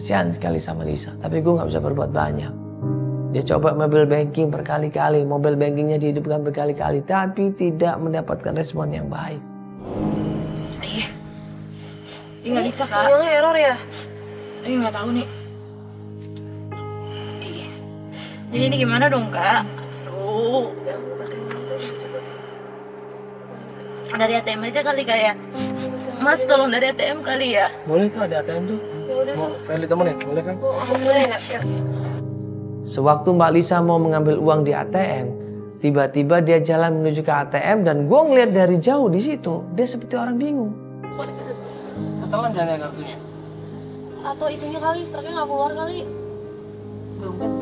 kasihan sekali sama Lisa. Tapi gue nggak bisa berbuat banyak. Dia coba mobile banking berkali-kali, mobile bankingnya dihidupkan berkali-kali, tapi tidak mendapatkan respon yang baik. Iya. Ini nggak bisa, Kak. Sinyalnya error ya? Iya, nggak tahu nih. Iya. Jadi ini gimana dong, Kak? Aduh. Dari ATM aja kali, Kak ya? Mas, tolong dari ATM kali ya? Boleh tuh, ada ATM tuh. Ya udah tuh. Feli temenin, boleh kan? Boleh nggak? Ya. Sewaktu Mbak Lisa mau mengambil uang di ATM, tiba-tiba dia jalan menuju ke ATM dan gue ngeliat dari jauh di situ, dia seperti orang bingung. Ketelan jangan kartunya. Atau itunya kali, struknya nggak keluar kali.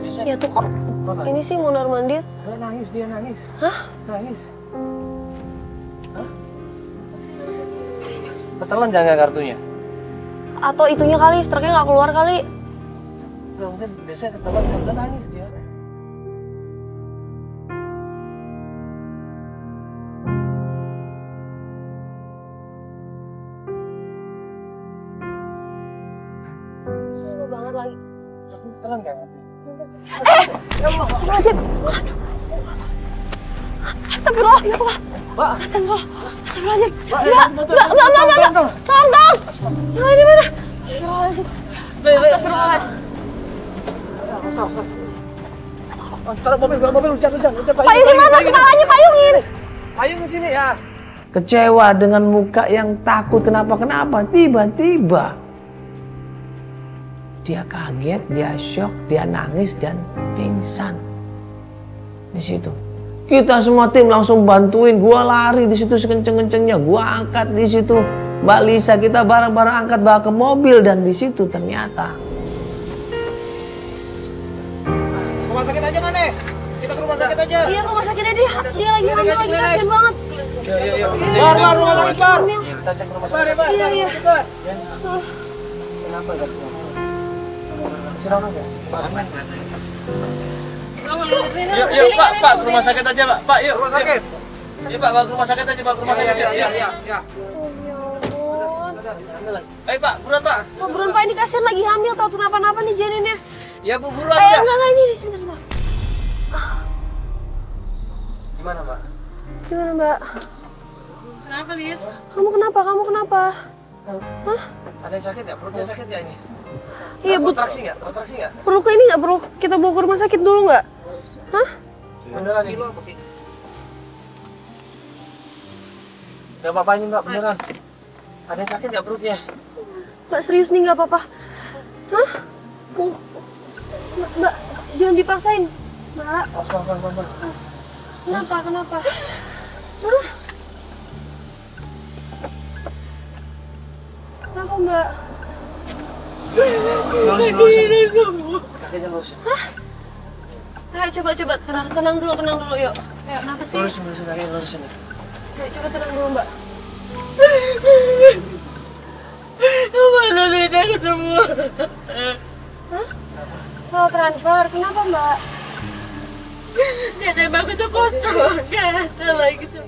Biasa. Ya tuh kok. Ini sih mondar mandir. Nangis dia nangis. Hah? Nangis. Hah? Ketelan jangan kartunya. Atau itunya kali, struknya nggak keluar kali. Mungkin biasanya ketelan udah nangis dia. Lama banget lagi. Ketelan kan? Astagfirullahaladzim. Aduh. Astagfirullah, ya Allah. Astagfirullah. Astagfirullahaladzim. Mbak. Tolong. Nah, ini mana? Astagfirullahaladzim. Astagfirullahaladzim. Sekarang mobil hujan. Payung gimana? Kepalanya payungin. Payung di sini ya. Kecewa dengan muka yang takut kenapa-kenapa, tiba-tiba dia kaget, dia shock, dia nangis dan pingsan. Di situ. Kita semua tim langsung bantuin, gua lari di situ sekenceng-kencengnya, gua angkat di situ. Mbak Lisa kita bareng-bareng angkat bawa ke mobil dan di situ ternyata Rumah sakit aja kan nih? Kita ke rumah sakit aja. Iya, ke rumah sakit aja. Dia lagi hamil lagi, kasihan banget. Bar, rumah sakit bar. Kita cek rumah sakit. Iya. Kenapa gak keluar? Serang aja. Yuk, Pak, ke rumah sakit aja, Pak, yuk. Rumah sakit. Iya, Pak, ke rumah sakit aja, Pak, ke rumah sakit. Iya. Oh, ya ampun. Ayo, Pak, buruan, Pak. Pak, buruan Pak, ini kasihan lagi hamil, tau kenapa-napa nih janinnya. Ya, Bu, buruan. Enggak, ini sebentar. Gimana, Pak? Gimana, Mbak? Kenapa, Lis? Kamu kenapa? Hah? Ada yang sakit ya? Perutnya sakit ya ini? Iya, Bu. Kontraksi nggak? Perlu ke ini nggak? Perlu kita bawa ke rumah sakit dulu nggak? Hah? Beneran ini? Gak apa-apa ini, Mbak, beneran. Ada yang sakit nggak perutnya? Mbak, serius nih nggak apa-apa? Hah? Mbak, jangan dipaksain. Mbak, Apa? kenapa? Hah? Kenapa, Mbak? Lurusin. Kakinya lurusin. Ayo coba tenang dulu yuk. Ayo, kenapa sih? Lurusin kakinya lurusin. Ayo coba tenang dulu, Mbak. Mana duitnya ke semua? Hah? Salah transfer, kenapa, Mbak? Dia tembak aku tuh kosong. Gak ada lagi tuh.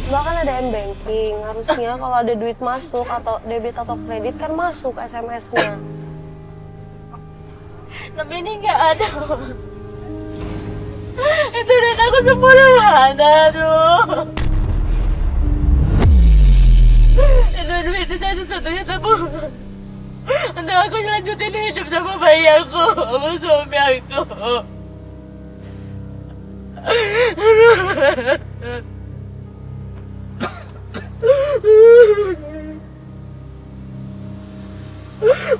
Mbak kan ada M-Banking, harusnya kalau ada duit masuk atau debit atau kredit kan masuk SMS-nya. Tapi ini nggak ada. Itu duit aku semua udah ada, aduh. Itu duit satu-satunya tabungan untuk aku lanjutin hidup sama bayi aku, sama suami aku.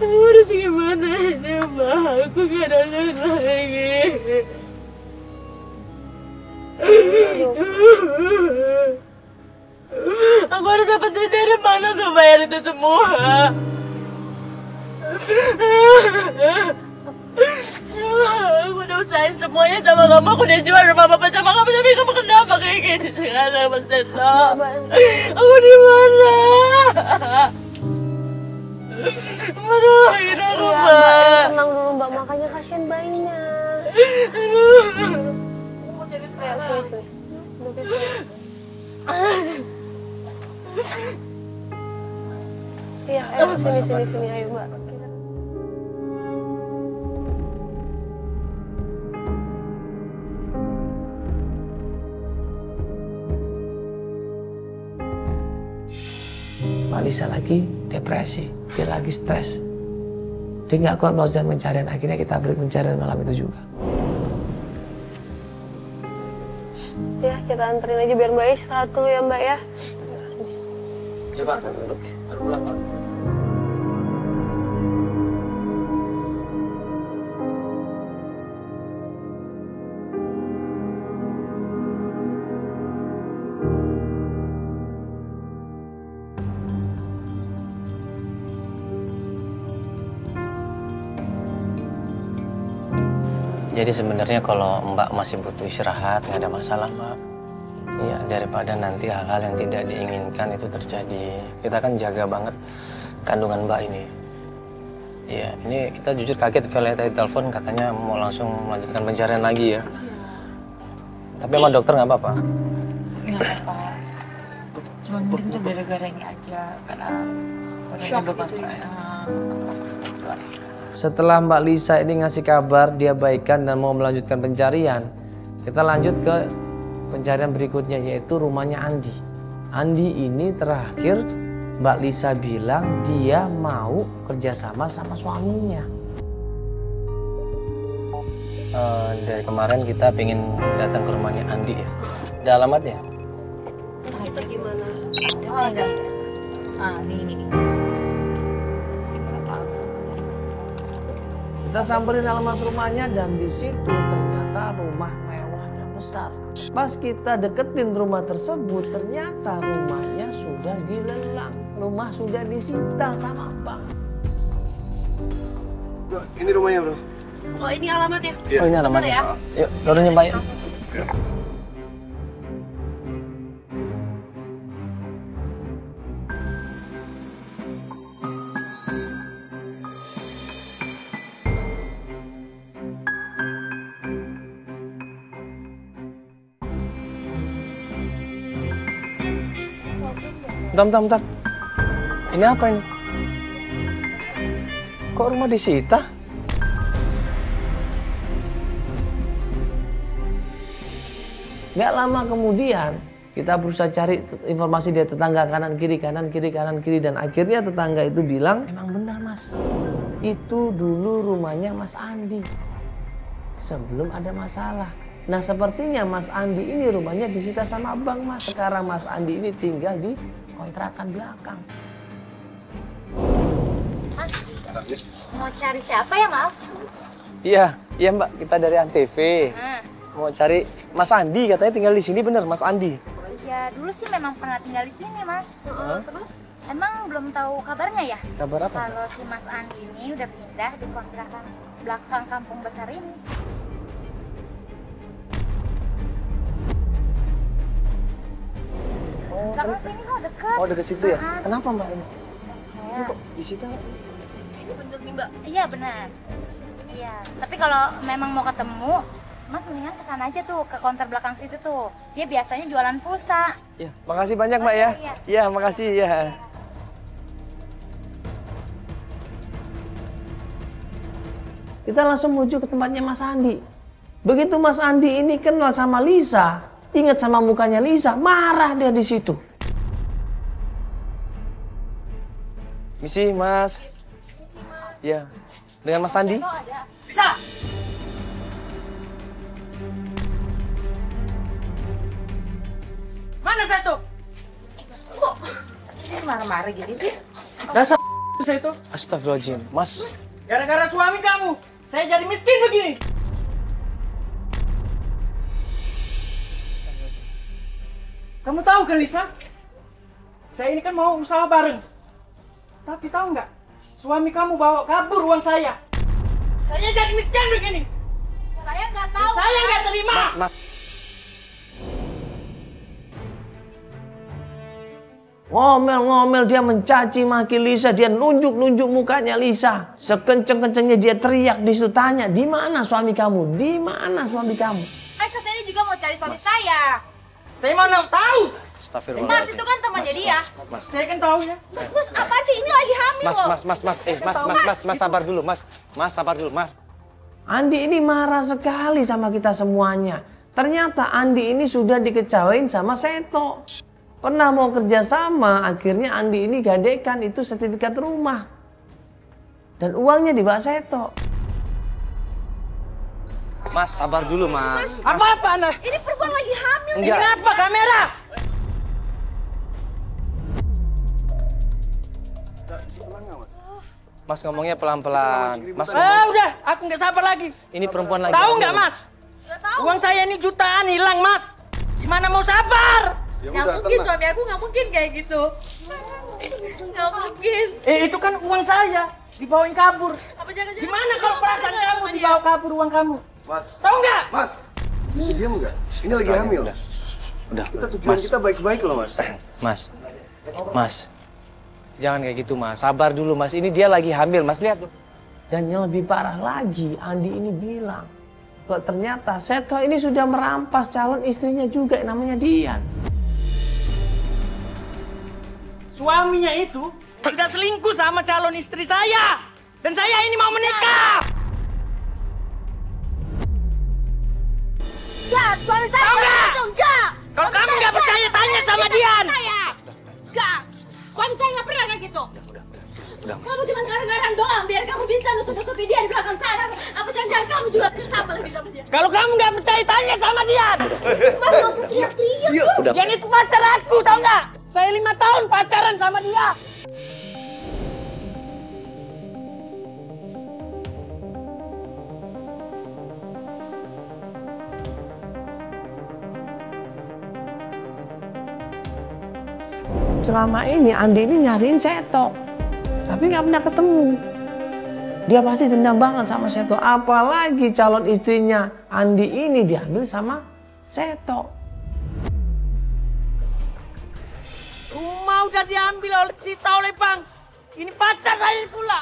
Harus gimana ini, Mbak? Aku gak ada yang lagi. Aku harus dapat duit dari mana untuk bayar itu semua? Aku udah usahain semuanya sama kamu. Aku udah jual rumah bapak sama kamu, tapi kamu kenapa kayak gini sekarang, Mas Seto? Aku di mana? Mbak, tolongin aku, Iya, Mbak. Mbak, tenang dulu, Mbak, makanya kasihan bayinya. Ayo, sini. Duduk sini. Iya, Sini, ayo Mbak. Mbak Lisa lagi depresi, dia lagi stres. Dia nggak kuat melakukan pencarian, akhirnya kita beri pencarian malam itu juga. Ya, kita anterin aja biar Mbak istirahat dulu ya Mbak ya. Sini. Ya Pak, duduk. Pulang Pak. Jadi sebenarnya kalau Mbak masih butuh istirahat, nggak ada masalah Mbak. Iya, daripada nanti hal-hal yang tidak diinginkan itu terjadi. Kita kan jaga banget kandungan Mbak ini. Iya, ini kita jujur kaget Vela tadi telepon katanya mau langsung melanjutkan pencarian lagi ya. Tapi sama dokter nggak apa-apa? Nggak apa-apa. Cuma mungkin tuh gara-gara ini aja, karena shock gitu ya. Setelah Mbak Lisa ini ngasih kabar dia baikan dan mau melanjutkan pencarian, kita lanjut ke pencarian berikutnya yaitu rumahnya Andi. Andi ini terakhir Mbak Lisa bilang dia mau kerjasama sama suaminya. Dari kemarin kita pengen datang ke rumahnya Andi ya. Ada alamatnya? Terus kita gimana? Oh ada. Ini. Kita samperin alamat rumahnya dan di situ ternyata rumah mewah dan besar. Pas kita deketin rumah tersebut, ternyata rumahnya sudah dilelang. Rumah sudah disita sama bank. Bro, ini rumahnya bro. Oh ini alamatnya? Oh ini alamatnya. Ya? Yuk, turunin Mbak. Yuk. Bentar. Ini apa ini? Kok rumah disita? Gak lama kemudian kita berusaha cari informasi dari tetangga kanan kiri dan akhirnya tetangga itu bilang emang benar Mas, itu dulu rumahnya Mas Andi sebelum ada masalah. Nah sepertinya Mas Andi ini rumahnya disita sama bank Mas. Sekarang Mas Andi ini tinggal di kontrakan belakang. Mas, mau cari siapa ya maaf? Iya Mbak, kita dari Antv. Mau cari Mas Andi, katanya tinggal di sini bener Mas Andi. Ya dulu sih memang pernah tinggal di sini Mas. Terus emang belum tahu kabarnya ya? Kabar apa? Kalau si Mas Andi ini udah pindah di kontrakan belakang kampung besar ini. Belakang sini kok dekat. Oh deket situ ya? Kenapa Mbak ini? Saya. Ini kok disita? Ini bener nih Mbak. Iya benar. Iya. Tapi kalau memang mau ketemu, Mas mendingan kesana aja tuh ke counter belakang situ tuh. Dia biasanya jualan pulsa. Iya, makasih banyak Mbak ya. Iya, makasih ya. Kita langsung menuju ke tempatnya Mas Andi. Begitu Mas Andi ini kenal sama Lisa, ingat sama mukanya Lisa, marah dia di situ. Misi Mas. Iya, dengan Mas Andi. Bisa. Mana satu? Kok ini marah-marah gini sih? Dasar saya itu. Astagfirullahaladzim, Mas. Gara-gara suami kamu, saya jadi miskin begini. Kamu tahu kan Lisa? Saya ini kan mau usaha bareng. Tapi tahu nggak? Suami kamu bawa kabur uang saya. Saya jadi miskin begini. Saya nggak tahu. Saya nggak terima. Mas. Ngomel-ngomel dia mencaci maki Lisa, dia nunjuk-nunjuk mukanya Lisa. Sekenceng-kencengnya dia teriak di situ, tanya, "Di mana suami kamu? Di mana suami kamu?" Katanya juga mau cari suami saya. Saya mana tahu. Astagfirullahaladzim. Mas itu kan temannya dia. Mas, Saya kan tahu ya. Mas apa sih ini lagi hamil loh. Mas, sabar dulu, Mas. Mas, sabar dulu, Mas. Andi ini marah sekali sama kita semuanya. Ternyata Andi ini sudah dikecewain sama Seto. Pernah mau kerja sama, akhirnya Andi ini gadekan itu sertifikat rumah. Dan uangnya dibawa Seto. Mas, sabar dulu, Mas. Apa-apa, Anda? Ini perempuan lagi hamil. Ini apa kamera? Mas ngomongnya pelan-pelan. Mas, Udah, aku nggak sabar lagi. ini perempuan lagi. Tahu hamil. nggak, Mas? Nggak tahu. Uang saya ini jutaan hilang, Mas. Gimana mau sabar? Nggak mungkin suami aku nggak mungkin kayak gitu. Nggak mungkin. Itu kan uang saya dibawain kabur. Apa jangan-jangan Gimana kalau perasaan kamu dibawa kabur uang kamu? Mas, Tahu nggak? Mas, bisa diam nggak? Ini lagi hamil. Udah, Kita tujuan kita baik-baik loh, Mas. Mas. Jangan kayak gitu, Mas. Sabar dulu, Mas. Ini dia lagi hamil, Mas. Lihat. Dan yang lebih parah lagi, Andi ini bilang kalau ternyata Seto ini sudah merampas calon istrinya juga yang namanya Dian. Suaminya itu sudah selingkuh sama calon istri saya. Dan saya ini mau menikah. Enggak, suami saya Tahu nggak? itu enggak. Kalau kamu nggak percaya, tanya sama Dian. Enggak. Suami saya nggak pernah kayak gitu. Kamu cuma garang-garang doang biar kamu bisa nutup-nutupi dia di belakang sana. Apa jangan-jangan kamu juga sama lagi sama dia? Kalau kamu nggak percaya, tanya sama Dian. Mas nggak usah teriak-teriak. Dian itu pacar aku, tahu nggak? Saya 5 tahun pacaran sama dia. Selama ini Andi ini nyariin Seto, tapi nggak pernah ketemu. Dia pasti dendam banget sama Seto. Apalagi calon istrinya Andi ini diambil sama Seto. Rumah udah diambil oleh oleh Bang. Ini pacar saya pula.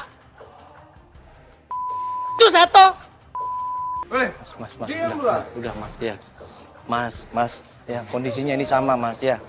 Itu Seto. Mas, Diam lah. udah, Mas. Ya. Mas, ya, kondisinya ini sama, Mas, ya.